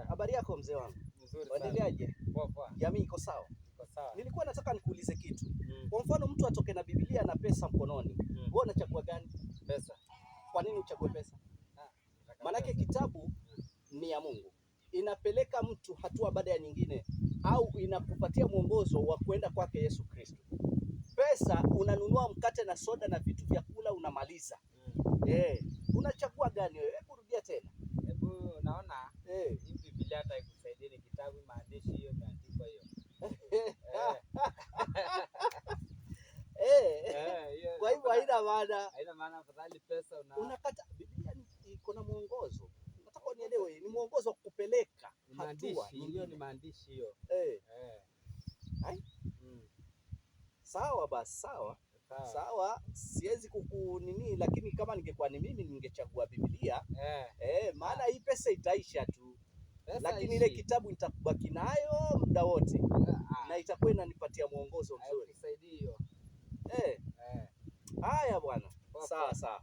Habari yako mzee wangu? Nzuri sana. Waendeleaje? Poa poa. Jamii iko sawa? Iko sawa. Nilikuwa nataka nikuulize kitu. Kwa mfano mtu atoke na Biblia na pesa mkononi. Wewe unachagua gani? Pesa. Kwa nini uchague pesa? Maanake kitabu ni ya Mungu. Inapeleka mtu hatua baada ya nyingine, au inakupatia mwongozo wa kwenda kwake Yesu Kristo. Pesa unanunua mkate na soda na vitu vya kula unamaliza. Unachagua gani wewe? Hebu rudia tena. Hebu naona hii Biblia hata ikusaidie, ni kitabu maandishi hiyo imeandikwa hiyo. Kwa hivyo haina maana. Haina maana, afadhali pesa unakata. Biblia iko na mwongozo. Nataka unielewe, ni mwongozo wa kupeleka hatua. Hiyo ni maandishi hiyo. Sawa basi, sawa. Siwezi kukunini, lakini kama ningekuwa ni mimi ningechagua Biblia. Maana hii pesa itaisha tu. Lakini ile kitabu nitakubaki nayo muda wote. Na itakuwa inanipatia mwongozo mzuri. Hiyo. Haya bwana. Sawa.